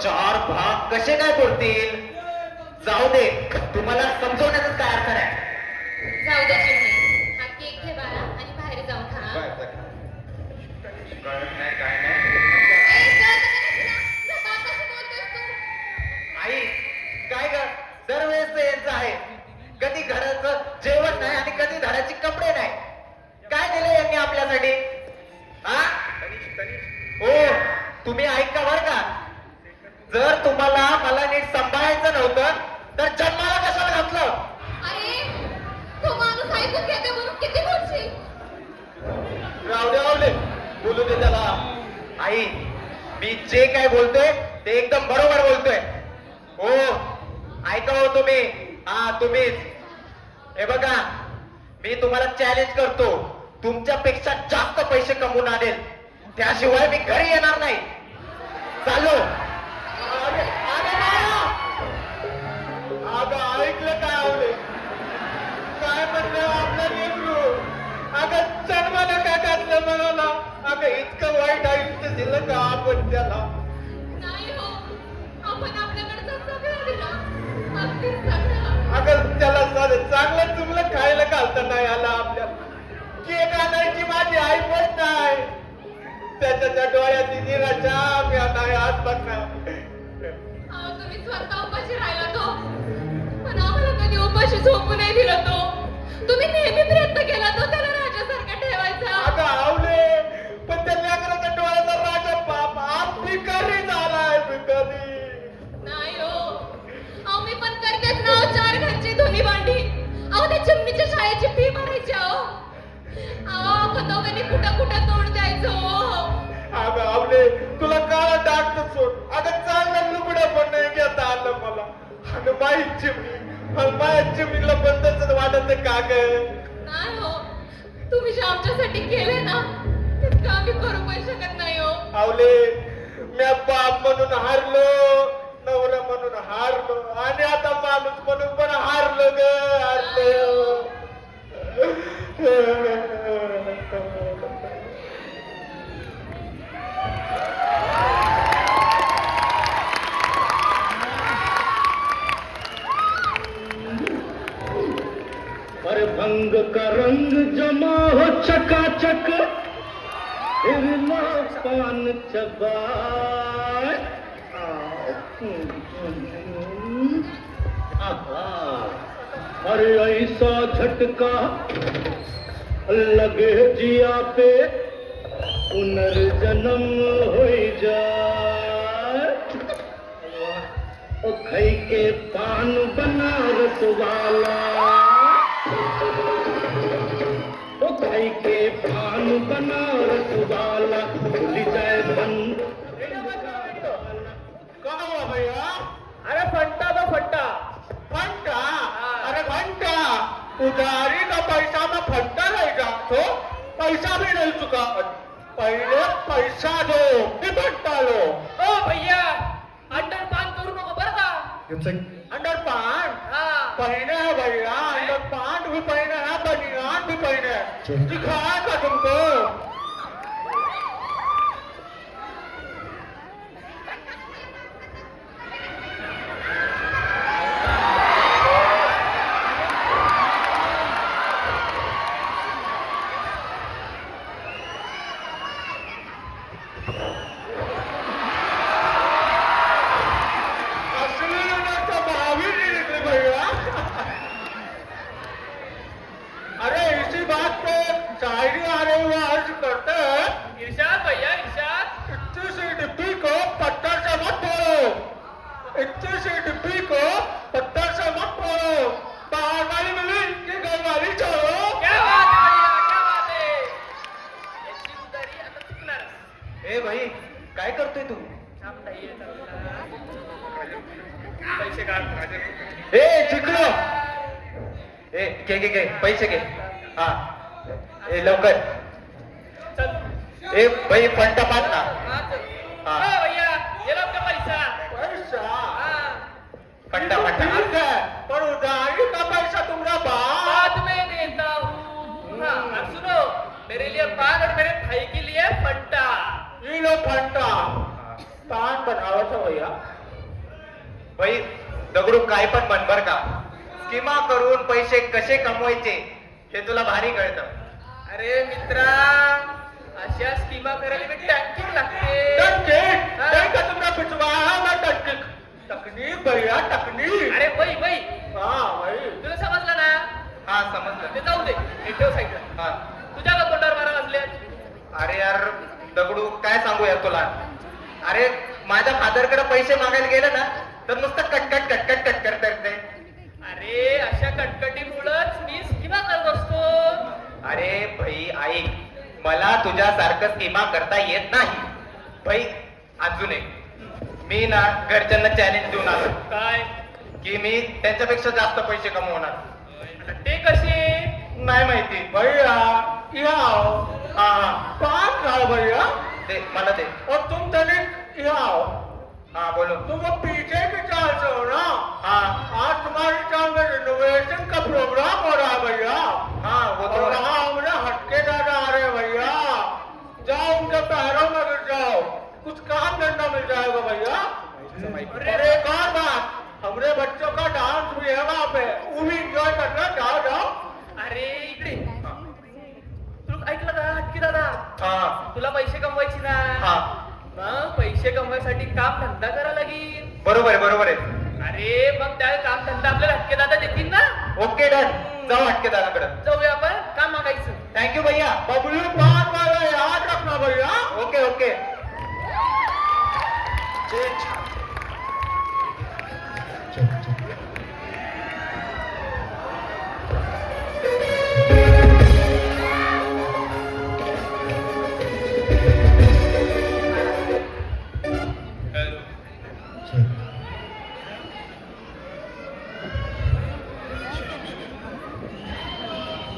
चार भाग कसे काय पडतील? जाऊ दे, तुम्हाला समजवण्याचा काय अर्थ नाही. जाऊ दे चिमणी, हा केक घे बाळा आणि बाहेर जाऊन खा. कळत नाही काय नाही. ए, कळतं का नाही तुला? जा, कशी बोलतोस तू? आई काय ग, दरवेळेस यांचं आहे. कधी घराचं जेवण नाही आणि कधी घराचे कपडे नाही. काय दिले यांनी आपल्यासाठी? हा हो, तुम्ही ऐका बर का, जर तुम्हाला मला नीट सांभाळायचं नव्हतं तर जन्माला कशाला घातलं? अरे, तो माणूस ऐकून घेते म्हणून किती बोलशील? रावले बोलू दे त्याला. आई, मी जे काय बोलतोय ते एकदम बरोबर बोलतोय. हो, ऐका हो तुम्ही. हा तुम्हीच. हे बघा, मी तुम्हाला चॅलेंज करतो, तुमच्यापेक्षा जास्त पैसे कमवून आणेल, त्याशिवाय मी घरी येणार नाही. चालू. अगं ऐकलं काय आवडे? काय म्हणलं आपलं लेकरू? अगं जन्माला काय घातलं म्हणाला? अगं इतकं वाईट आयुष्य दिलं का आपण त्याला? नाही हो, आपण आपल्याकडचं सगळं दिलं, अगदी सगळं. अगं त्याला साधं चांगलं चुंगलं खायला घालता नाही आला आपल्याला. केक आणायची माझी आई पण नाही. त्याच्या डोळ्यात निराशा मी नाही आज बघणार. अहो, तुम्ही स्वतः उपाशी राहिला तो, पण आम्हाला कधी उपाशी झोपू नाही दिला तो. तुम्ही नेहमी प्रयत्न केला तो त्याला राजासारखा ठेवायचा. अगं आवले, पण त्या लेकराच्या डोळ्याचा राजा बाप आज भिकारी झालाय, भिकारी. नाही हो, अहो मी पण करतेच ना हो, 4 घरची धुनी भांडी. अहो त्या चिमणीच्या शाळेची फी भरायची. अहो आपण दोघांनी कुठं कुठं तोंड द्यायचो. अगं आवले, तुला काळा डाकत सोड. अगं चांगलं लुगडं पण नाही घेता आलं मला. अगं माझी चिमणी, माझ्या चिमणीला पण तसंच वाटत का ग? नाही हो, तुम्ही जे आमच्यासाठी केले ना तितकं आम्ही करू पण शकत नाही हो. आवले, मी बाप म्हणून हारलो, नवरा म्हणून हारलो आणि आता माणूस म्हणून पण हारलो ग, हारलो. अरे भंग का रंग जमा हो चकाचक, हिरना पान चबाए. अरे ऐसा झटका लगे जिया पे, पुनर्जन्म हो जाए. ओ खई के पान बनारस वाला, ओ खई के पान बनारस वाला, भूल जाए बंद. का हुआ भैया? अरे फंटा दो फंटा. फंटा? अरे घंटा. उधारी का पैसा में फंटा रहेगा तो पैसा भी नहीं चुका. पहले पैसा दो फिर फंटा लो. ओ भैया, अंडर पान करू नको बरं का? अंडर पान पहने है भैया, अंडर पान भी पहने है, बनियान भी पहने है. दिखाया था तुमको. असली तो भाभी नहीं निकली भैया. अरे इसी बात पे शायरी आ रही हुआ अर्ज करते हैं, इरशाद भैया, इरशाद. इतनी सी डिब्बी को पत्थर से मत तोड़ो. इतनी सी डिब्बी को पत्थर से मत तोड़ो. बाहर वाली मिली कि घर वाली छोड़ो. क्या बात है भैया, क्या बात है. याची उधारी आता चुकणारच. ए भाई, काय करतोय तू? थांब ताई, पैसे काढ. ए चिकलो, ए घे पैसे घे. हा, ए लवकर. चल. ए भाई फंटा पाच ना. हा, चल. हा. ओ भैया, ये लो आपका पैसा. पैसा हाँ. फंटा ठीक है, पर उधारी का पैसा तुम्हारा बाद में देता हूँ. हाँ, अब सुनो, मेरे लिए पान और मेरे भाई के लिए फंटा. ये लो फंटा. पान बनावा था भैया. भाई दगडू काय पण म्हण बर का, स्कीमा करून पैसे कसे कमवायचे हे तुला भारी कळतं. अरे मित्रा, अशा स्कीमा करायला मी टँकिंग लागते. टंकिक हा. नहीं का तुमने पिछवाड़ा में टंकिक तकनीक भैया तकनीक. अरे वही वही, हाँ भाई. तुला समजलं ना? हा समजलं. ते जाऊ दे, हे ठेव साईडला. हा. तुझ्या का तोंडावर मारा वाजले? अरे यार दगडू काय सांगू यार तुला. अरे माझ्या फादरकडे पैसे मागायला गेले ना तर नुसतं कटकट कटकट कटकट करते. अरे अशा कटकटीमुळंच मी स्कीमा करत असतो. अरे भाई ऐक, मला तुझ्यासारखं स्कीमा करता येत नाही. भाई अजून एक, मी ना घरच्यांना चॅलेंज देऊन आलो काय? की मी त्यांच्यापेक्षा जास्त पैसे कमवणार. आता ते कसे? नाही माहिती. भैया आओ. हा हा पाँच आओ भैया. दे मला दे. और तुम तनिक आओ. हा बोलो. तुम वो पीछे की चाल से हो ना. हा आज तुम्हारी चाल में रिनोवेशन का प्रोग्राम हो रहा है भैया. हा वो तो और वहाँ हमने हटके दादा आ रहे हैं भैया. जाओ उनके पैरों में गिर जाओ, कुछ काम धंधा मिल जाएगा भैया. और एक और बात, हमारे बच्चों का डांस भी है वहाँ पे, वो भी इंजॉय करना. जाओ जाओ. अरे इकडे तू ऐकलं का हटकी दादा? हा तुला पैसे कमवायची ना? हा मग पैसे कमवायसाठी काम धंदा करा लागेल. बरोबर आहे बरोबर आहे. अरे मग त्या काम धंदा आपल्याला हटके दादा देतील ना? ओके डन, जाऊ हटके दादाकडे. जाऊया आपण, काम मागायचं. थँक्यू भैया. बबलू पान वाला याद रखना भैया. Okay okay.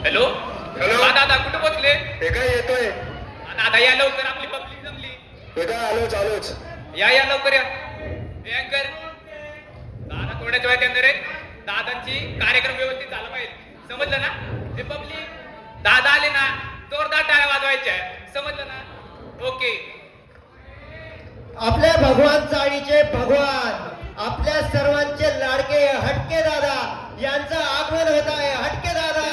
Hello hello. हा दादा, कुठे पोहोचले? हे काय येतोय? दादा या लवकर, आपली पब्लिक जमली. हे काय आलो चालूच. या या लवकर या. हे अँकर दादा थोड्याच वेळात अंदर आहे. दादांची कार्यक्रम व्यवस्थित झाला पाहिजे, समजलं ना? हे पब्लिक दादा आले ना जोरदार टाळ्या वाजवायच्या, समजलं ना? ओके. आपल्या भगवान चाळीचे भगवान, आपल्या सर्वांचे लाडके हटके दादा यांचं आगमन होत आहे. हटके दादा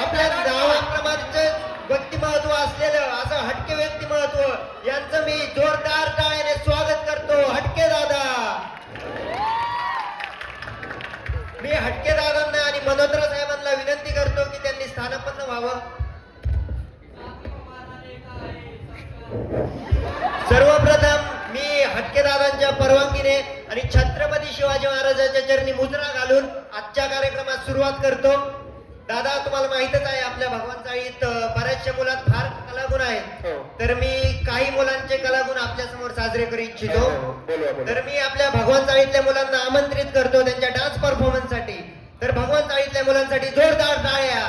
आपल्या नावाप्रमाणे व्यक्तिमत्व असलेलं असं हटके व्यक्तिमत्व यांचं मी जोरदार टाळ्याने स्वागत करतो. हटके दादा. मी हटके दादांना आणि मनोत्र साहेबांना विनंती करतो की त्यांनी स्थानापन्न व्हावं. सर्वप्रथम मी हटके दादांच्या परवानगीने आणि छत्रपती शिवाजी महाराजांच्या चरणी मुजरा घालून आजच्या कार्यक्रमात सुरुवात करतो. दादा तुम्हाला माहितच आहे आपल्या भगवान चाळीत बऱ्याचशा मुलात फार कलागुण आहेत. हो. तर मी काही मुलांचे कलागुण आपल्या समोर साजरे करू इच्छितो. बोलवा बोलवा. तर मी आपल्या भगवान चाळीतल्या मुलांना आमंत्रित करतो त्यांच्या डान्स परफॉर्मन्स साठी. तर भगवान चाळीतल्या मुलांसाठी जोरदार टाळ्या.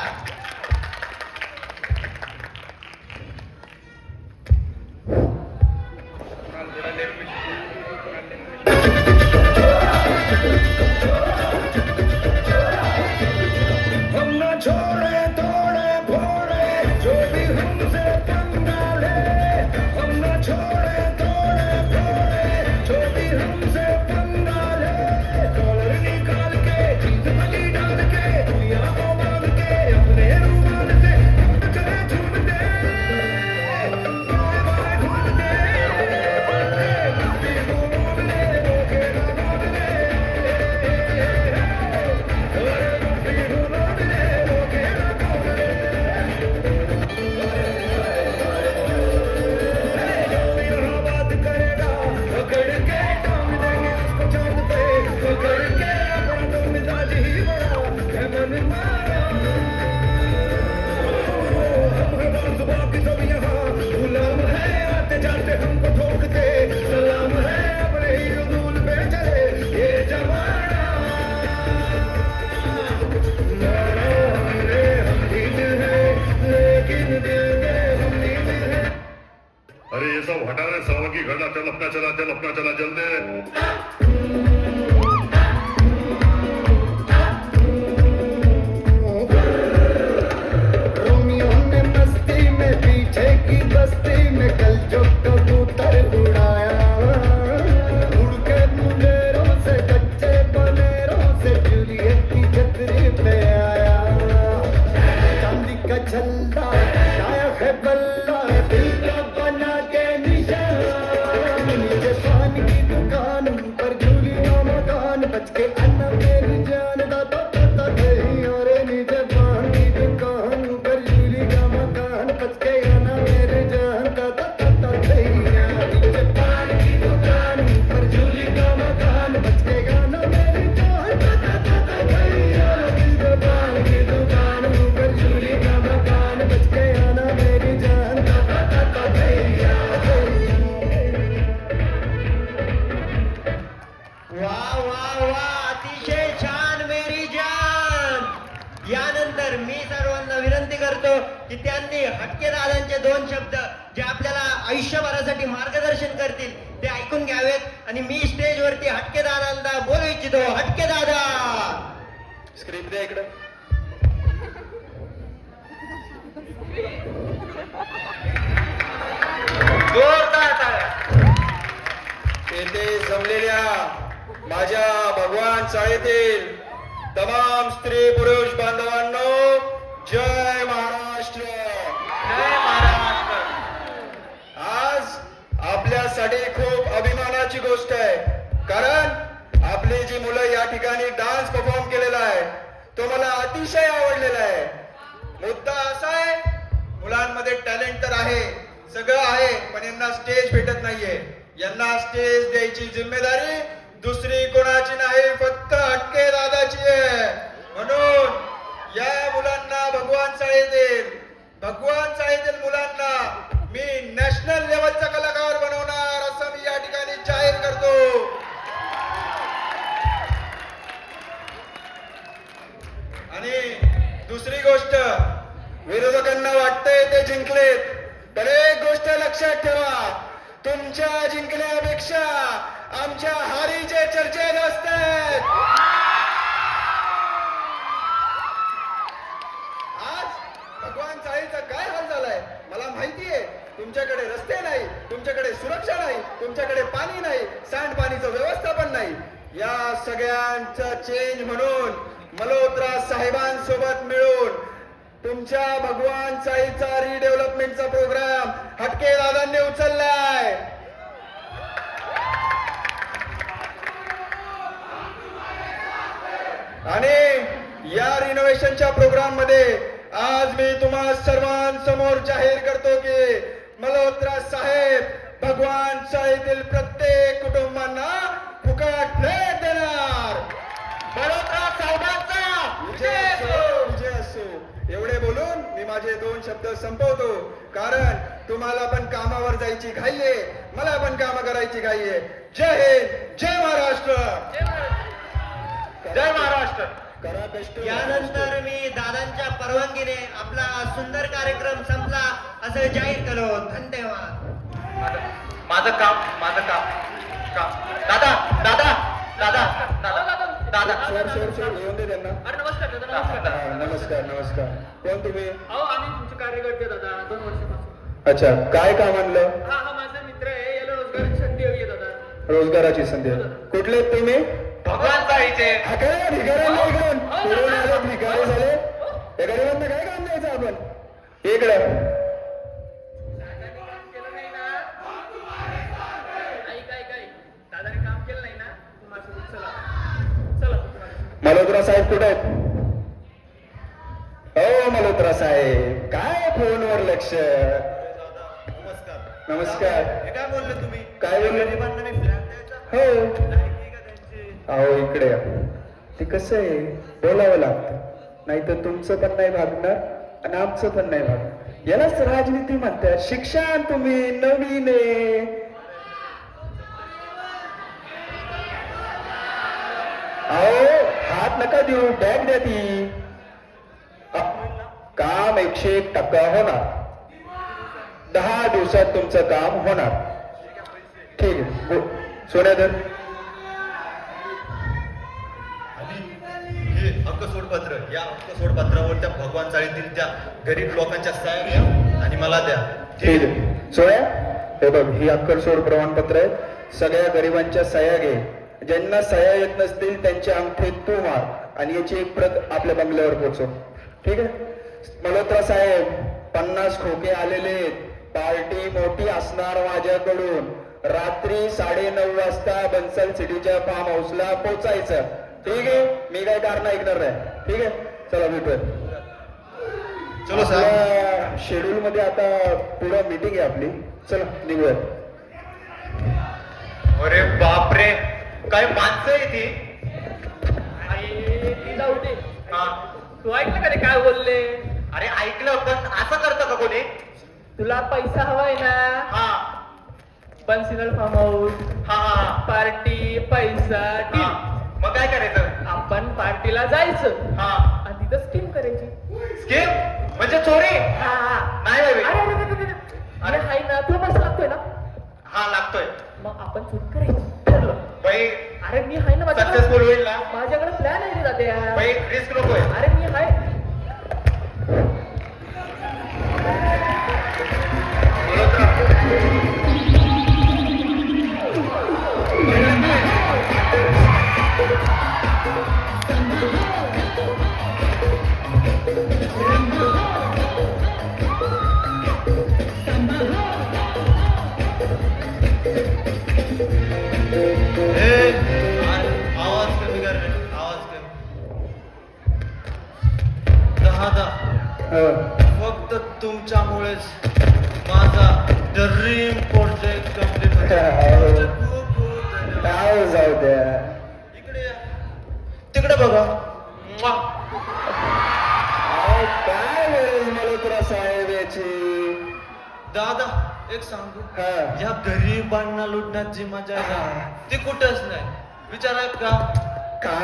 हम न छोड़े तोड़े फोड़े जो भी हमसे पंगा ले. हम न छोड़े तोड़े फोड़े जो भी हमसे पंगा ले. कॉलर निकाल के जीत बली डाल के दुनिया को बांध के अपने रुमाल से चले झूमते. बाय घूमते बातें घूमने रोके ना भागने. हमको ठोकते सलाम है अपने ही रसूल पे चले ये जमाना. अरे ये सब हटा रहे सावगी घरना चल अपना चला जल्दी. रोमियो ने मस्ती में वा वा, अतिशय छान मेरी जान. यानंतर मी सर्वांना विनंती करतो की त्यांनी हटके दादांचे 2 शब्द जे आपल्याला आयुष्यभरासाठी मार्गदर्शन करतील ते ऐकून घ्यावेत आणि मी स्टेजवरती हटके दादांना बोलू इच्छितो. हटके दादा. स्क्रिप्ट द्या इकडं. जोरदार टाळ्या. येथे जमलेल्या माझ्या भगवान चाळीतील तमाम स्त्री पुरुष बांधवांनो, जय महाराष्ट्र. जय महाराष्ट्र. आज आपल्यासाठी खूप अभिमानाची गोष्ट आहे, कारण आपली जी मुलं या ठिकाणी डान्स परफॉर्म केलेला आहे तो मला अतिशय आवडलेला आहे. मुद्दा असा आहे, मुलांमध्ये टॅलेंट तर आहे, सगळं आहे, पण यांना स्टेज भेटत नाहीये. यांना स्टेज द्यायची जिम्मेदारी दुसरी कोणाची नाही, फक्त हटके दादाची आहे. म्हणून या मुलांना भगवान चाळीतील मुलांना मी नॅशनल लेवलचा कलाकार बनवणार असं मी या ठिकाणी जाहीर करतो. आणि दुसरी गोष्ट, विरोधकांना वाटतंय ते जिंकलेत, तर एक गोष्ट लक्षात ठेवा, तुमच्या जिंकण्यापेक्षा आमच्या हारीचे चर्चे असतात. आज भगवान चाळीचा काय हाल झालाय मला माहितीये. तुमच्याकडे रस्ते नाही, तुमच्याकडे सुरक्षा नाही, तुमच्याकडे पाणी नाही, सांडपाणीचं व्यवस्थापन नाही. या सगळ्यांचा चेंज म्हणून मल्होत्रा साहेबांसोबत मिळून तुमच्या भगवान चाळीचा रिडेव्हलपमेंटचा प्रोग्राम हटके दादांनी उचललाय. आणि या रिनोव्हेशनच्या प्रोग्राम मध्ये आज मी तुम्हा सर्वांसमोर जाहीर करतो की मल्होत्रा साहेब भगवान चाळीतील प्रत्येक कुटुंबांना फुकट भेट देणार. मल्होत्रा साहेबांचा विजय असो, विजय असो. एवढे बोलून मी माझे 2 शब्द संपवतो, कारण तुम्हाला पण कामावर जायची घाई आहे, मला पण काम करायची घाई आहे. जय हिंद, जय महाराष्ट्र. जय महाराष्ट्र. करा कष्ट. यानंतर मी दादांच्या परवानगीने आपला सुंदर कार्यक्रम संपला असं जाहीर केलो. धन्यवाद. माझं काम दादा दादा दादा दादा दादा सोड येऊन दे त्यांना. अरे नमस्कार दादा, नमस्कार. नमस्कार नमस्कार. कोण तुम्ही? अहो आम्ही तुमचे कार्यकर्ते दादा, 2 वर्षापासून. अच्छा, काय काम आणलं? हा माझा मित्र आहे, याला रोजगाराची संधी हवी आहे दादा. रोजगाराची संधी. कुठले तुम्ही? भगवान चाळीचे. भिकाऱ्यांना इकडून फिरून आले, भिकारी झाले. या गरिबांना काय काम द्यायचं आपण? इकडे केलं नाही ना, काय दादाने काम केलं नाही ना, तू माझ्यासोबत चला. मल्होत्रा साहेब कुठे आहेत? हो मल्होत्रा साहेब, काय फोनवर लक्ष? नमस्कार. नमस्कार. हे काय बोलले तुम्ही? काय बोलले? गरिबांना मी फ्लॅट द्यायचा? हो. लायकी का त्यांची? अहो इकडे या. ते कसं आहे, बोलावं लागतं, नाही तर तुमचं पण नाही भागणार आणि आमचं पण नाही भागणार. यालाच राजनीती म्हणतात. शिक्षण तुम्ही नवीन आहे. अहो हात नका देऊ, बॅग द्या ती. काम 101% होणार. 10 दिवसात तुमचं काम होणार. ठीक आहे. सोन्याधर हे हक्क सोडपत्र, या हक्क सोडपत्रावर त्या भगवान चाळीतील त्या गरीब लोकांच्या सह्या घ्या आणि मला द्या. ठीक आहे. सोया, हे बघ, ही अक्कल सोड प्रमाणपत्र आहे. सगळ्या गरिबांच्या सह्या घे. ज्यांना सह्या येत नसतील त्यांचे अंगठे तू मार आणि याची एक प्रत आपल्या बंगल्यावर पोहोचव. ठीक आहे. मल्होत्रा साहेब, 50 खोके आलेले. पार्टी मोठी असणार माझ्याकडून. रात्री 9:30 वाजता बन्सल सिटीच्या फार्म हाऊसला पोहोचायचं. ठीक आहे. मी काय कारण ऐकणार नाही. ठीक आहे. चला भेटूया. चलो साहेब. शेड्यूल मध्ये आता पुढे मीटिंग आहे आपली. चला निघूया. अरे बापरे, काय माणसं आहे ती. आणि ती जाऊ दे. हा. तू ऐकलं का ते काय बोलले? अरे ऐकलं, पण असं करतं का कोणी? तुला पैसा हवाय ना, हा. बन्सीलाल फार्म हाऊस हा हा पार्टी पैसा हा. डील मग काय करायचं आपण पार्टीला जायचं हा आणि तिथं स्कीम करायची स्कीम म्हणजे चोरी हा नाही बाई. अरे हाय ना तुला पैसा लागतोय ना हा लागतोय मग आपण चोरी करायची ठरलं बाई अरे मी हाय ना सक्सेसफुल होईल ना माझ्याकडे प्लॅन आहे रे जाते बाई रिस्क नकोय अरे मी हाय आवाज कमी कर रे, आवाज कमी. दादा फक्त तुमच्यामुळेच माझा ड्रीम प्रोजेक्ट कम्प्लीट होतो. खूप खूप धन्यवाद. जाऊ द्या इकडे या. तिकडे बघा. म्वा. काय गरज मल्होत्रा साहेब याची दादा एक सांगू हा. या गरीबांना लुटण्याची मजा आहे ना, ती कुठंच नाही. विचारा का का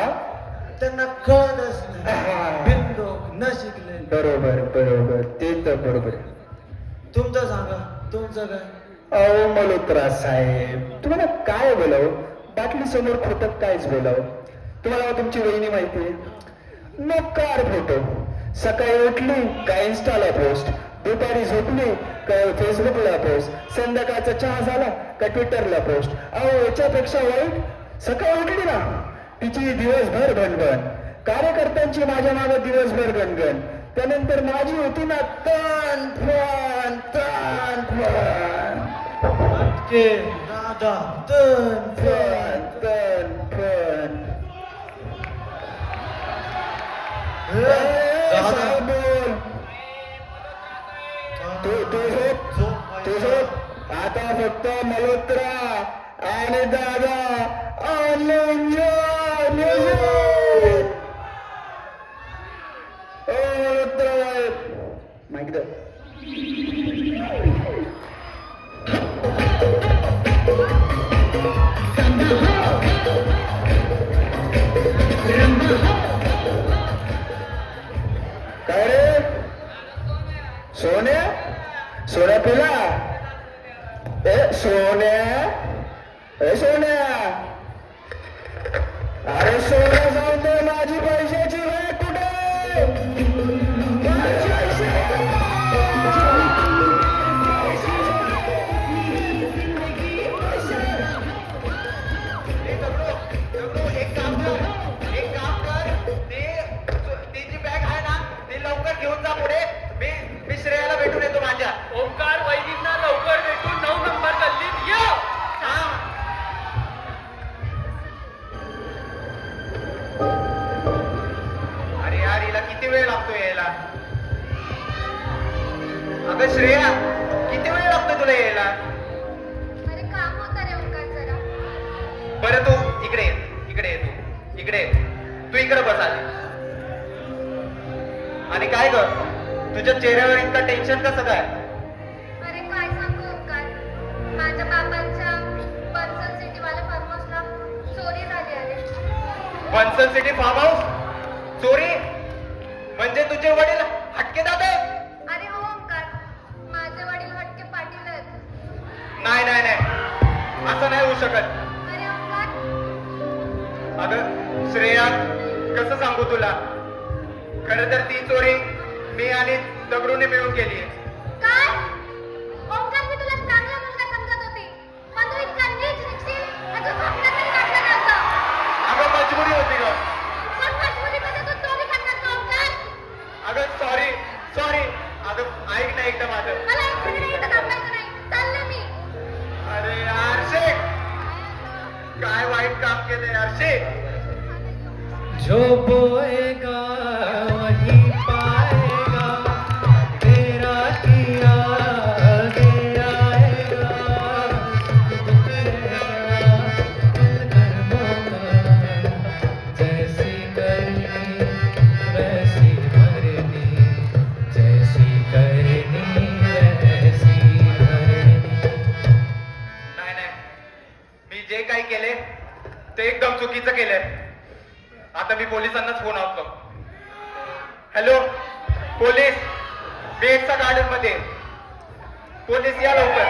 त्यांना कळतच हा. नाही. बिंदो न शिकले. बरोबर बरोबर ते तर बरोबर तुमचं सांगा, तुमचं काय? अहो मल्होत्रा साहेब तुम्हाला काय बोलाव बाटली समोर खोटत कायच बोलाव तुम्हाला तुमची वहिनी माहितीये नकार फोटो सकाळी उठली का इन्स्टाला पोस्ट दुपारी झोपली का फेसबुकला पोस्ट संध्याकाळचा चहा झाला का ट्विटरला पोस्ट अहो याच्यापेक्षा वाईट सकाळी उठली ना तिची दिवसभर गणगण कार्यकर्त्यांची माझ्या मागे दिवसभर गणगण त्यानंतर माझी होती ना तन फन के दादा तन फन तन फन दादा बोल तू झोप आता फक्त मल्होत्रा आणि दादा मल्होत्रा माहिती काय रे सोन्या सोन्या पिला ए सोन्या ए सोन्या अरे सोन्या जाऊन दे माझी पैशाची वेळ कुठे एक काम कर ती जी बॅग आहे ना ती लवकर घेऊन जा पुढे मी श्रेयाला भेटून येतो माझ्या ओंकार वैदिकना लवकर भेटून 9 नंबर गल्लीत ये हा अरे यार हिला किती वेळ लागतो यायला अगं श्रेया किती वेळ लागतो तुला यायला अरे काम होतं रे ओंकार जरा बरं तू इकडे ये तू इकडे बस आली आणि काय ग तुझ्या चेहऱ्यावर इतका टेन्शन कसं काय अरे काय सांगू ओंकार माझ्या बाबांच्या बन्सल सिटी वाल्या फार्म हाऊसला चोरी झाली आहे बन्सल सिटी फार्म हाऊस चोरी म्हणजे तुझे वडील हटके दादा आहेत? अरे हो ओंकार माझे वडील हटके पाटील आहेत नाही असं नाही होऊ शकत अरे ओंकार अगं श्रेया कसं सांगू तुला खरं तर ती चोरी मी आणि दगडूने मिळून केली काय ओंकार मी तुला चांगला मुलगा समजत होती पण तू इतका नीच निघशील याचं स्वप्न तरी वाटलं नव्हतं अगं मजबुरी होती ग पण मजबुरीमध्ये तू चोरी करणार का ओंकार अगं सॉरी अगं ऐक ना एकदा माझं मला एक मिनिट इथं थांबायचं नाही चालले मी अरे यार शेख काय वाईट काम केलं यार शेख जो बोएगा वही पाएगा तेरा किया आगे आएगा दुख रहेगा कर्मों का जैसी करनी वैसी भरनी जैसी करनी वैसी भरनी आता मी पोलिसांनाच फोन लावतो. हॅलो पोलीस, मी एकचा गार्डन मध्ये. पोलीस या लवकर.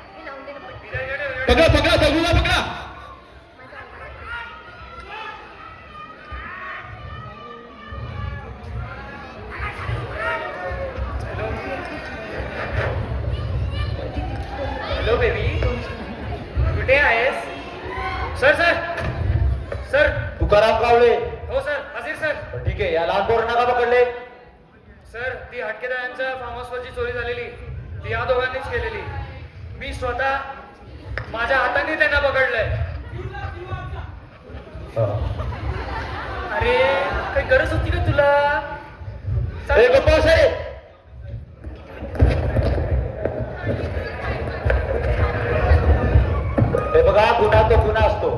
हे लावून दे ना पटकन. पकडा पकडा दगडूला पकडा. हॅलो बेबी, कुठे आहेस? Sir sir sir. Tukaram Kawale. हो सर, हजर सर. ठीक आहे, या लहान पोरांना का पकडले? सर, ती हटकेदारांच्या फार्म हाऊसवरची चोरी झालेली ती या दोघांनीच केलेली. मी स्वतः माझ्या हाताने त्यांना पकडलंय. अरे काही गरज होती का तुला? ए, गप्पा साहेब. हे बघा, गुन्हा तो गुन्हा असतो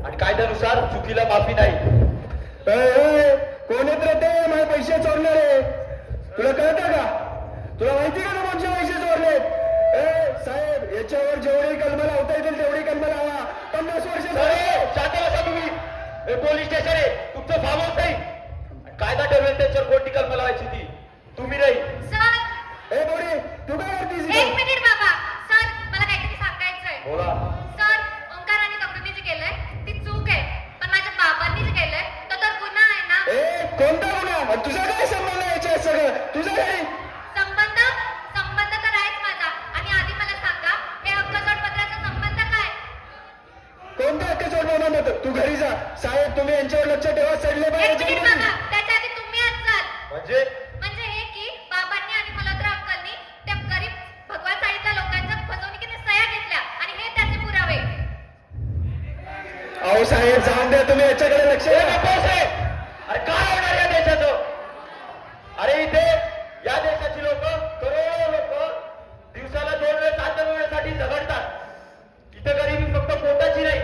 आणि कायद्यानुसार चुकीला माफी नाही. कोण येत राहते माझे पैसे चोरणारे? तुला कळतं का? तुला माहिती का कोणचे पैसे चोरले? साहेब, याच्यावर जेवढी कलम लावता येतील तेवढी कलम लावा. 50 वर्ष झाले. शांत बसा तुम्ही. हे पोलीस स्टेशन आहे, तुमचं फार्म हाऊस नाही. कायदा ठरवेल त्याच्यावर कोणती कलम लावायची ती, तुम्ही नाही. सर, ए बोडी, तू काय करतीस एक इथे? मिनिट बाबा. सर, मला काहीतरी सांगायचंय. बोला. सर, ओंकार आणि दगडूंनी जे केलंय ती चूक आहे, पण माझ्या बाबांनी जे केलंय तो तर गुन्हा आहे ना. ए, कोणता गुन्हा? आणि तुझा काय संबंध आहे याच्यात सगळं? तुझं काय? संबंध संबंध तर आहेच माझा. आणि आधी मला सांगा, हे हक्कजोड पत्राचा संबंध काय? कोणता हक्क सोडवणार नव्हतं? तू घरी जा. साहेब, तुम्ही यांच्यावर लक्ष ठेवा. चढले एक पाहिजे. मिनिट बाबा, त्याच्या आधी तुम्ही आज चाल. म्हणजे म्हणजे हे की बाबांनी आणि मल्होत्रा अंकलनी त्या गरीब भगवान चाळीतल्या लोकांच्या फसवणुकीने सह्या घेतल्या आणि हे त्याचे पुरावे. अहो साहेब, जाऊन द्या, तुम्ही याच्याकडे लक्ष हे द्या. गप्पा साहेब. अरे काय होणार या देशाचं? अरे इथे या देशाची लोक, करोडो लोक दिवसाला 2 वेळ अन्न मिळवण्यासाठी झगडतात. इथे गरिबी फक्त पोटाची नाही,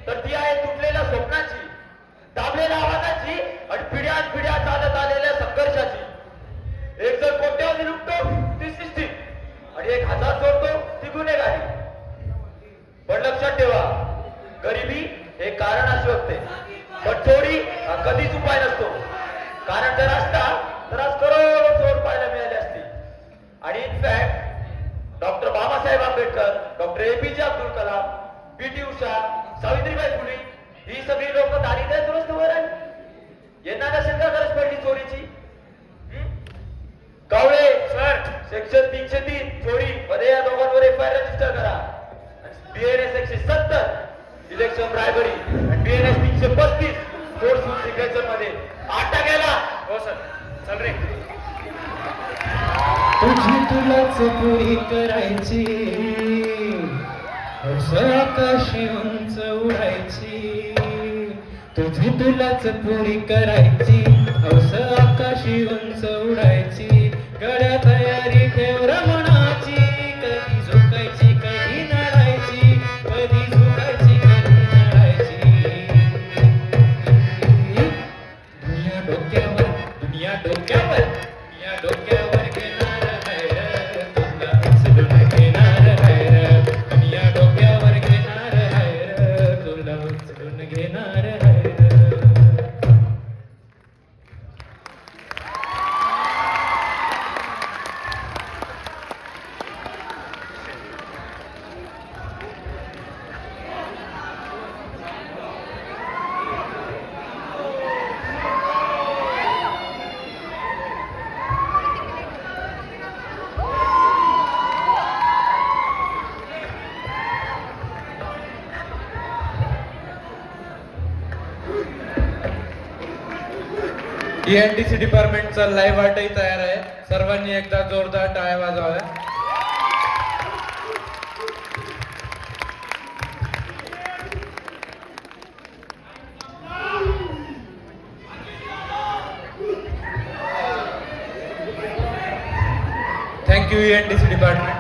तर ती आहे तुटलेल्या स्वप्नाची, दाबलेल्या आवाजाची आणि पिढ्यान पिढ्या चालत आलेल्या संघर्षाची. एक जर कोट्यावधी लुटतो ती सिस्टीम आणि 1000 चोरतो ती गुन्हेगारी. पण लक्षात ठेवा, गरिबी हे कारण असू शकते, पण चोरी हा कधीच उपाय नसतो. कारण जर असता तर आज करोडो चोर पाहायला मिळाले असते. आणि in fact doctor Babasaheb Ambedkar, doctor APJ Abdul Kalam, PT Usha, Savitribai Phule ही सगळी लोक दारिद्र्य दुरुस्त वर आहे. यांना नसेल का गरज पडली चोरीची? कावळे सर, सेक्शन 303 चोरी मध्ये या दोघांवर FIR रजिस्टर करा. BNS 170 इलेक्शन ब्रायबरी आणि BNS 335 फोर्सफुल सिग्नेचर मध्ये 8 गेला. हो सर. चल रे. तुझी तुलाच पुरी करायची, असं आकाशी उंच उडायची. तुझी तुलाच पुरी करायची, असं आकाशी उंच उडायची. गड्या तयारी ठेव रमणाची, कधी झुकायची कधी नडायची, कधी झुकायची कधी नडायची. दुनिया डोक्यावर, दुनिया डोक्यावर, दुनिया डोक्यावर घेणार हैर, तुला उचलून घेणार हैर. दुनिया डोक्यावर घेणार हैर, तुला उचलून घेणार हैर. ENTC डिपार्टमेंटचा लाईव्ह वाटही तयार आहे. सर्वांनी एकदा जोरदार टाळ्या वाजवाव्या. Thank you ENTC department.